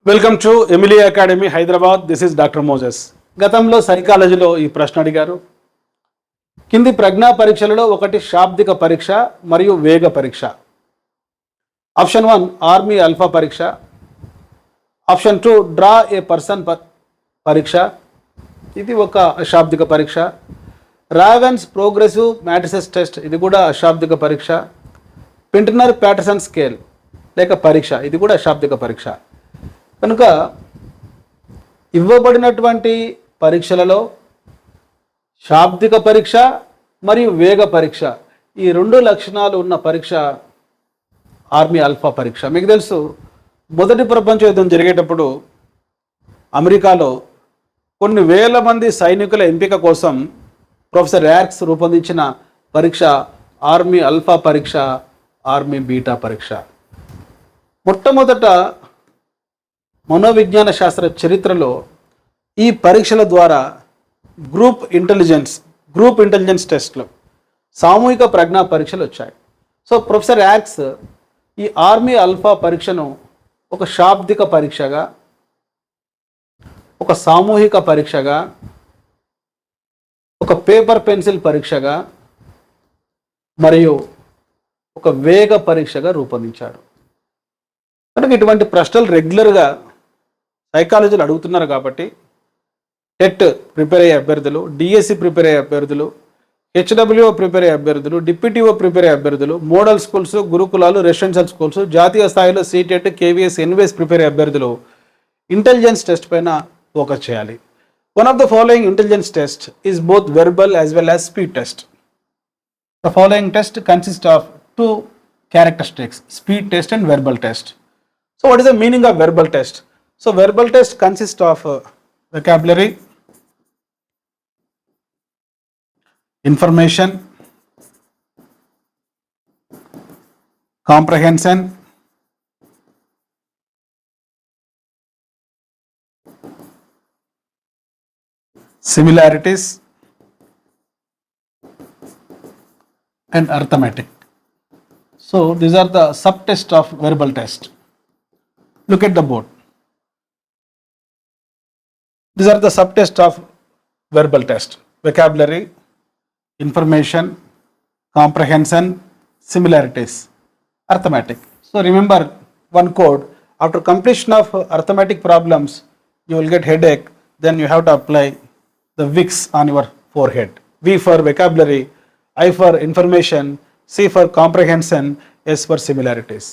Welcome to Emily academy Hyderabad. This is doctor Moses. గతంలో సైకాలజీలో ఈ ప్రశ్న అడిగారు. కింది ప్రజ్ఞా పరీక్షలలో ఒకటి శాబ్దిక పరీక్ష మరియు వేగ పరీక్ష. ఆప్షన్ 1 ఆర్మీ అల్ఫా పరీక్ష. ఆప్షన్ 2 డ్రా ఏ పర్సన్ పరీక్ష. ఇది ఒక అశాబ్దిక పరీక్ష. రావెన్స్ ప్రోగ్రెసివ్ మ్యాట్రిసెస్ టెస్ట్, ఇది కూడా అశాబ్దిక పరీక్ష. పింటనర్ ప్యాటర్సన్ స్కేల్ లేక పరీక్ష, ఇది కూడా అశాబ్దిక పరీక్ష. కనుక ఇవ్వబడినటువంటి పరీక్షలలో శాబ్దిక పరీక్ష మరియు వేగ పరీక్ష, ఈ రెండు లక్షణాలు ఉన్న పరీక్ష ఆర్మీ అల్ఫా పరీక్ష. మీకు తెలుసు, మొదటి ప్రపంచ యుద్ధం జరిగేటప్పుడు అమెరికాలో కొన్ని వేల మంది సైనికుల ఎంపిక కోసం ప్రొఫెసర్ ర్యాక్స్ రూపొందించిన పరీక్ష ఆర్మీ అల్ఫా పరీక్ష, ఆర్మీ బీటా పరీక్ష. మొట్టమొదట మనోవిజ్ఞాన శాస్త్ర చరిత్రలో ఈ పరీక్షల ద్వారా గ్రూప్ ఇంటెలిజెన్స్ టెస్ట్లు, సామూహిక ప్రజ్ఞా పరీక్షలు వచ్చాయి. సో ప్రొఫెసర్ యాక్స్ ఈ ఆర్మీ అల్ఫా పరీక్షను ఒక శాబ్దిక పరీక్షగా, ఒక సామూహిక పరీక్షగా, ఒక పేపర్ పెన్సిల్ పరీక్షగా మరియు ఒక వేగ పరీక్షగా రూపొందించాడు. కనుక ఇటువంటి ప్రశ్నలు రెగ్యులర్గా సైకాలజీలు అడుగుతున్నారు కాబట్టి టెట్ ప్రిపేర్ అయ్యే అభ్యర్థులు, డిఎస్సి ప్రిపేర్ అయ్యే అభ్యర్థులు, హెచ్డబ్ల్యూఓ ప్రిపేర్ అయ్యే అభ్యర్థులు, డిప్యూటీఓ ప్రిపేర్ అయ్యే అభ్యర్థులు, మోడల్ స్కూల్స్, గురుకులాలు, రెసిడెన్షియల్ స్కూల్స్, జాతీయ స్థాయిలో సీటెట్, కేవీఎస్, ఎన్వీఎస్ ప్రిపేర్ అయ్యే అభ్యర్థులు ఇంటెలిజెన్స్ టెస్ట్ పైన ఫోకస్ చేయాలి. One of the following intelligence test is both verbal as well as speed test. The following test consist of 2 characteristics, speed test and verbal test. So what is the meaning of verbal test? So verbal test consists of vocabulary, information, comprehension, similarities and arithmetic. So these are the subtests of verbal test. Look at the board. These are the subtests of verbal test: vocabulary, information, comprehension, similarities, arithmetic. So remember one code: after completion of arithmetic problems, you will get headache. Then you have to apply the Vicks on your forehead. V for vocabulary, I for information, C for comprehension, S for similarities.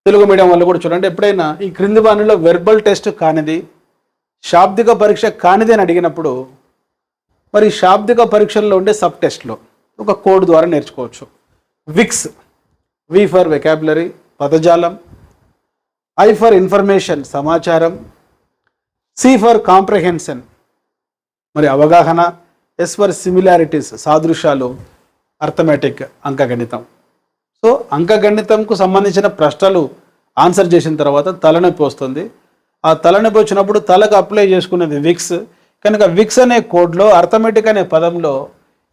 Telugu medium వాళ్ళు కూడా చూడండి, ఎప్పుడైనా ఈ క్రింది వానిలో verbal test కానిది, శాబ్దిక పరీక్ష కానిది అని అడిగినప్పుడు మరి శాబ్దిక పరీక్షల్లో ఉండే సబ్ టెస్ట్లో ఒక కోడ్ ద్వారా నేర్చుకోవచ్చు. విక్స్, వి ఫర్ వెకాబులరీ పదజాలం, ఐ ఫర్ ఇన్ఫర్మేషన్ సమాచారం, సి ఫర్ కాంప్రహెన్షన్ మరి అవగాహన, ఎస్ ఫర్ సిమిలారిటీస్ సాదృశ్యాలు, అర్థమెటిక్ అంకగణితం. సో అంకగణితంకు సంబంధించిన ప్రశ్నలు ఆన్సర్ చేసిన తర్వాత తలనొప్పి వస్తుంది. ఆ తలనొప్పి వచ్చినప్పుడు తలకు అప్లై చేసుకునేది విక్స్. కనుక విక్స్ అనే కోడ్లో అర్థమెటిక్ అనే పదంలో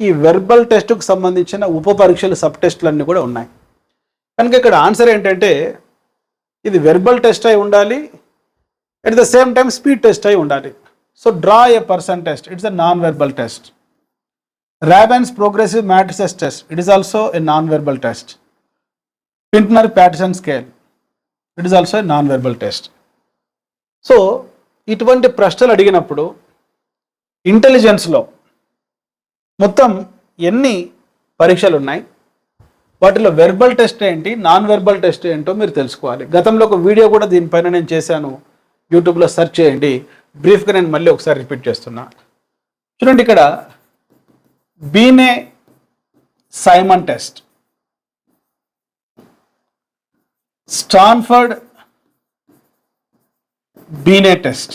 ఈ వెర్బల్ టెస్ట్కు సంబంధించిన ఉప పరీక్షలు సబ్ టెస్టులు అన్నీ కూడా ఉన్నాయి. కనుక ఇక్కడ ఆన్సర్ ఏంటంటే ఇది వెర్బల్ టెస్ట్ అయి ఉండాలి, at the same time speed test అయి ఉండాలి. So draw A person test, it's a non-verbal test. Raven's progressive matrices test, it is also a non-verbal test. Pintner Patterson scale, it is also a non-verbal test. So ఇటువంటి ప్రశ్నలు అడిగినప్పుడు ఇంటెలిజెన్స్లో మొత్తం ఎన్ని పరీక్షలు ఉన్నాయి, వాటిలో వెర్బల్ టెస్ట్ ఏంటి, non verbal test ఏంటో మీరు తెలుసుకోవాలి. గతంలో ఒక వీడియో కూడా దీనిపైన నేను చేశాను, యూట్యూబ్లో సెర్చ్ చేయండి. బ్రీఫ్గా నేను మళ్ళీ ఒకసారి రిపీట్ చేస్తున్నా. చూడండి, ఇక్కడ Binet Simon test, Stanford Binet test,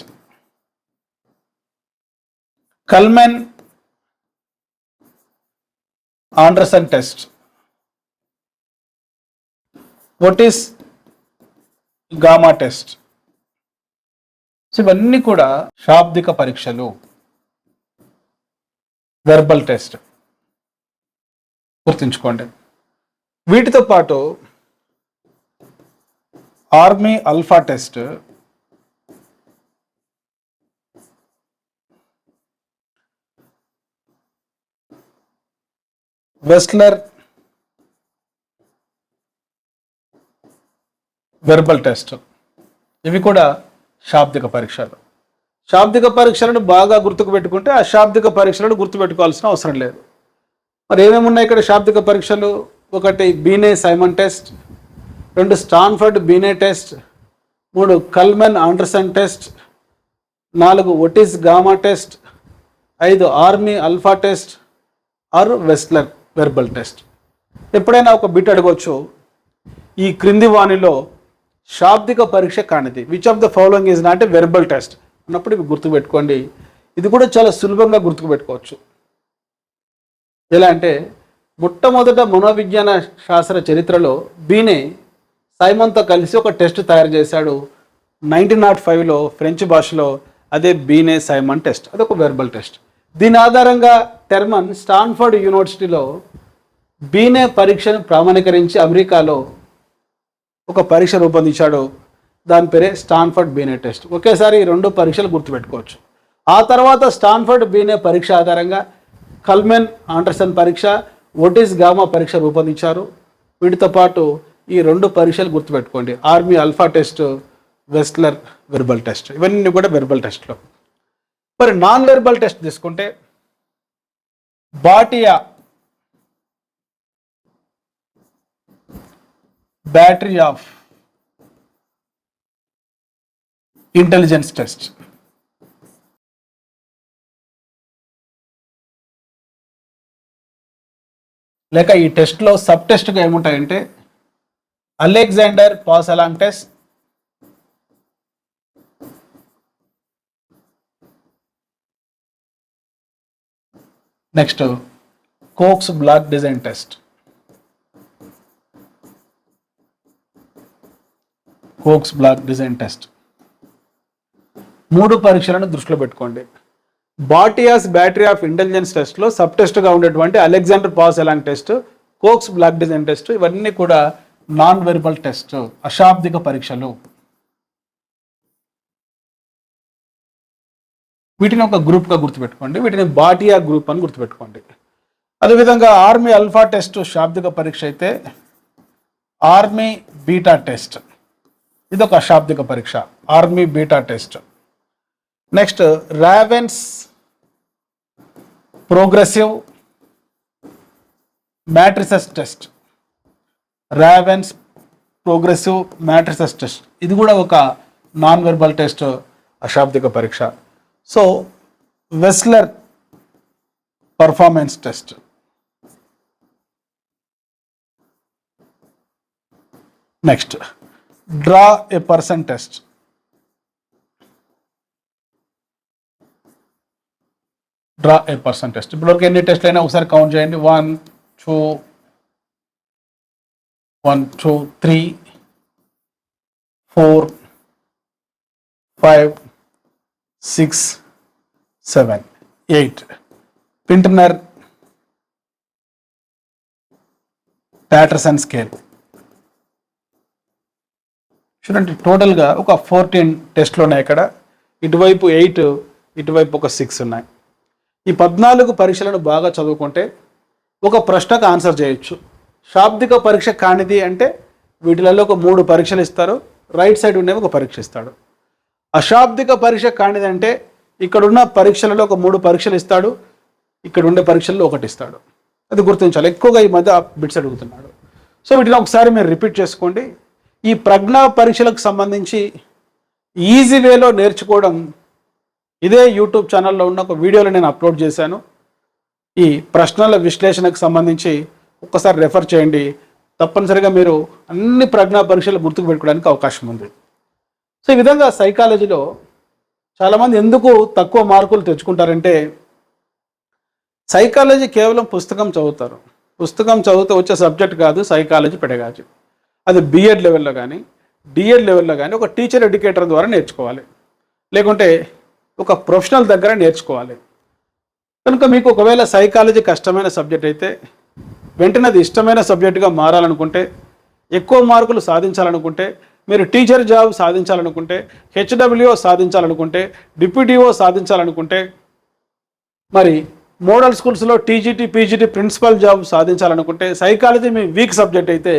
Kuhlmann Anderson test, Otis Gamma test. So ఇవన్నీ కూడా శాబ్దిక పరీక్షలు, వెర్బల్ టెస్ట్ గుర్తుంచుకోండి. వీటితో పాటు army alpha test, Wechsler verbal test. ఇవి కూడా శాబ్దిక పరీక్షలు. శాబ్దిక పరీక్షలను బాగా గుర్తుకు పెట్టుకుంటే ఆ శాబ్దిక పరీక్షలను గుర్తుపెట్టుకోవాల్సిన అవసరం లేదు. మరి ఏమేమి ఉన్నాయి ఇక్కడ శాబ్దిక పరీక్షలు? 1 Binet Simon test, 2 Stanford Binet test, 3 Kuhlmann Anderson test, 4 Otis Gamma test, 5 army alpha test, 6 Wechsler verbal test. ఎప్పుడైనా ఒక బిట్ అడగవచ్చు, ఈ క్రింది వాణిలో శాబ్దిక పరీక్ష కానిది, which of the following is not a verbal test అన్నప్పుడు ఇవి గుర్తుపెట్టుకోండి. ఇది కూడా చాలా సులభంగా గుర్తుపెట్టుకోవచ్చు. ఎలా అంటే, మొట్టమొదట మనోవిజ్ఞాన శాస్త్ర చరిత్రలో బీనే సైమన్తో కలిసి ఒక టెస్ట్ తయారు చేశాడు 1905లో ఫ్రెంచ్ భాషలో. అదే బీనే సైమన్ టెస్ట్. అదొక వెర్బల్ టెస్ట్. దీని ఆధారంగా టెర్మన్ స్టాన్ఫర్డ్ యూనివర్సిటీలో బీనే పరీక్షను ప్రామాణీకరించి అమెరికాలో ఒక పరీక్ష రూపొందించాడు. దాని పేరే స్టాన్ఫర్డ్ బీనే టెస్ట్. ఒకేసారి ఈ 2 పరీక్షలు గుర్తుపెట్టుకోవచ్చు. ఆ తర్వాత స్టాన్ఫర్డ్ బీనే పరీక్ష ఆధారంగా కల్మెన్ ఆండర్సన్ పరీక్ష, ఒటిస్ గామా పరీక్ష రూపొందించారు. వీటితో పాటు ఈ 2 పరీక్షలు గుర్తుపెట్టుకోండి, army alpha test, Wechsler verbal test. ఇవన్నీ కూడా వెర్బల్ టెస్ట్లో. మరి నాన్ వెర్బల్ టెస్ట్ తీసుకుంటే Bhatia battery of intelligence test. లేక ఈ టెస్ట్లో సబ్ టెస్ట్గా ఏముంటాయంటే Alexander pass along test, next Kohs block design test. Kohs block design test 3 పరీక్షలను దృష్టిలో పెట్టుకోండి. బాటియాస్ బ్యాటరీ ఆఫ్ ఇంటెలిజెన్స్ టెస్ట్లో సబ్ టెస్ట్గా ఉండేటువంటి Alexander pass along test, Kohs block design test ఇవన్నీ కూడా నాన్ వెర్బల్ టెస్ట్, అశాబ్దిక పరీక్షలు. వీటిని ఒక గ్రూప్గా గుర్తుపెట్టుకోండి. వీటిని బాటియా గ్రూప్ అని గుర్తుపెట్టుకోండి. అదేవిధంగా ఆర్మీ అల్ఫా టెస్ట్ శాబ్దిక పరీక్ష అయితే ఆర్మీ బీటా టెస్ట్ ఇది ఒక అశాబ్దిక పరీక్ష, army beta test. Next ravens progressive matrices test, ravens progressive matrices test ఇది కూడా ఒక నాన్ వెర్బల్ టెస్ట్, అశాబ్దిక పరీక్ష. So Wechsler performance test, next draw ఏ పర్సన్ టెస్ట్, డ్రా ఏ పర్సన్ టెస్ట్. ఇప్పటివరకు ఎన్ని టెస్ట్లు అయినా ఒకసారి కౌంట్ చేయండి. 1 2 3 4 5 6 7 8 పింటనర్ ప్యాటర్సన్ స్కేల్. చూడండి టోటల్గా ఒక 14 టెస్ట్లు ఉన్నాయి ఇక్కడ. ఇటువైపు 8, ఇటువైపు ఒక 6 ఉన్నాయి. ఈ 14 పరీక్షలను బాగా చదువుకుంటే ఒక ప్రశ్నకు ఆన్సర్ చేయొచ్చు. శాబ్దిక పరీక్ష కానిది అంటే వీటిలలో ఒక 3 పరీక్షలు ఇస్తారు, రైట్ సైడ్ ఉండేవి ఒక పరీక్ష ఇస్తాడు. అశాబ్దిక పరీక్ష కానిది అంటే ఇక్కడున్న పరీక్షలలో ఒక 3 పరీక్షలు ఇస్తాడు, ఇక్కడ ఉండే పరీక్షల్లో 1 ఇస్తాడు. అది గుర్తించాలి. ఎక్కువగా ఈ మధ్య బిట్స్ అడుగుతున్నాడు. సో వీటిలో ఒకసారి మీరు రిపీట్ చేసుకోండి. ఈ ప్రజ్ఞా పరీక్షలకు సంబంధించి ఈజీ వేలో నేర్చుకోవడం ఇదే యూట్యూబ్ ఛానల్లో ఉన్న ఒక వీడియోలో నేను అప్లోడ్ చేశాను. ఈ ప్రశ్నల విశ్లేషణకు సంబంధించి ఒక్కసారి రెఫర్ చేయండి. తప్పనిసరిగా మీరు అన్ని ప్రజ్ఞా పరీక్షలు గుర్తుకు పెట్టుకోవడానికి అవకాశం ఉంది. సో ఈ విధంగా సైకాలజీలో చాలామంది ఎందుకు తక్కువ మార్కులు తెచ్చుకుంటారంటే సైకాలజీ కేవలం పుస్తకం చదువుతారు. పుస్తకం చదివితే వచ్చే సబ్జెక్ట్ కాదు సైకాలజీ పెడగాజీ. అది బిఎడ్ లెవెల్లో కానీ డిఎడ్ లెవెల్లో కానీ ఒక టీచర్ ఎడ్యుకేటర్ ద్వారా నేర్చుకోవాలి, లేకుంటే ఒక ప్రొఫెషనల్ దగ్గర నేర్చుకోవాలి. కనుక మీకు ఒకవేళ సైకాలజీ కష్టమైన సబ్జెక్ట్ అయితే వెంటనే అది ఇష్టమైన సబ్జెక్టుగా మారాలనుకుంటే, ఎక్కువ మార్కులు సాధించాలనుకుంటే, మీరు టీచర్ జాబ్ సాధించాలనుకుంటే, హెచ్డబ్ల్యూఓ సాధించాలనుకుంటే, డిప్యూటీఓ సాధించాలనుకుంటే, మరి మోడల్ స్కూల్స్లో టీజీటీ పీజీటీ ప్రిన్సిపల్ జాబ్ సాధించాలనుకుంటే సైకాలజీ మీ వీక్ సబ్జెక్ట్ అయితే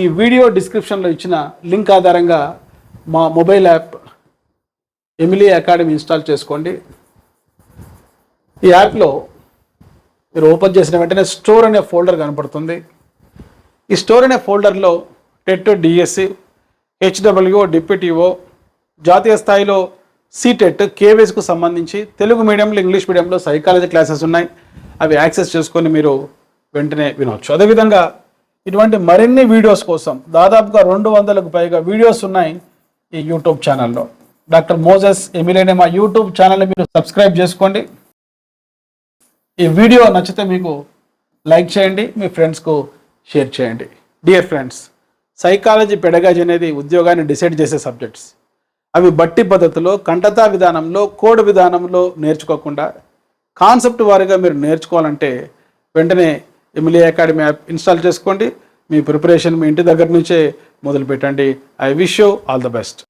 ఈ వీడియో డిస్క్రిప్షన్లో ఇచ్చిన లింక్ ఆధారంగా మా mobile app Emily academy install చేసుకోండి. ఈ యాప్లో మీరు ఓపెన్ చేసిన వెంటనే స్టోర్ అనే ఫోల్డర్ కనపడుతుంది. ఈ స్టోర్ అనే ఫోల్డర్లో టెట్, డిఎస్సి, హెచ్డబ్ల్యూ, డిప్యూటీఓ, జాతీయ స్థాయిలో సీటెట్, కేవీఎస్కు సంబంధించి తెలుగు మీడియంలో, ఇంగ్లీష్ మీడియంలో సైకాలజీ క్లాసెస్ ఉన్నాయి. అవి యాక్సెస్ చేసుకొని మీరు వెంటనే వినవచ్చు. అదేవిధంగా ఇటువంటి మరిన్ని వీడియోస్ కోసం దాదాపుగా 200కు పైగా వీడియోస్ ఉన్నాయి ఈ యూట్యూబ్ ఛానల్లో. డాక్టర్ మోజెస్ ఎమిలీ అనే మా యూట్యూబ్ ఛానల్ని మీరు సబ్స్క్రైబ్ చేసుకోండి. ఈ వీడియో నచ్చితే మీకు లైక్ చేయండి, మీ ఫ్రెండ్స్కు షేర్ చేయండి. డియర్ ఫ్రెండ్స్, సైకాలజీ, పెడగాజీ అనేది ఉద్యోగాన్ని డిసైడ్ చేసే సబ్జెక్ట్స్. అవి బట్టి పద్ధతిలో, కంటతా విధానంలో, కోడ్ విధానంలో నేర్చుకోకుండా కాన్సెప్ట్ వారీగా మీరు నేర్చుకోవాలంటే వెంటనే ఎమిలీ అకాడమీ యాప్ ఇన్స్టాల్ చేసుకోండి. మీ ప్రిపరేషన్ మీ ఇంటి దగ్గర నుంచే మొదలు పెట్టండి. I wish you all the best.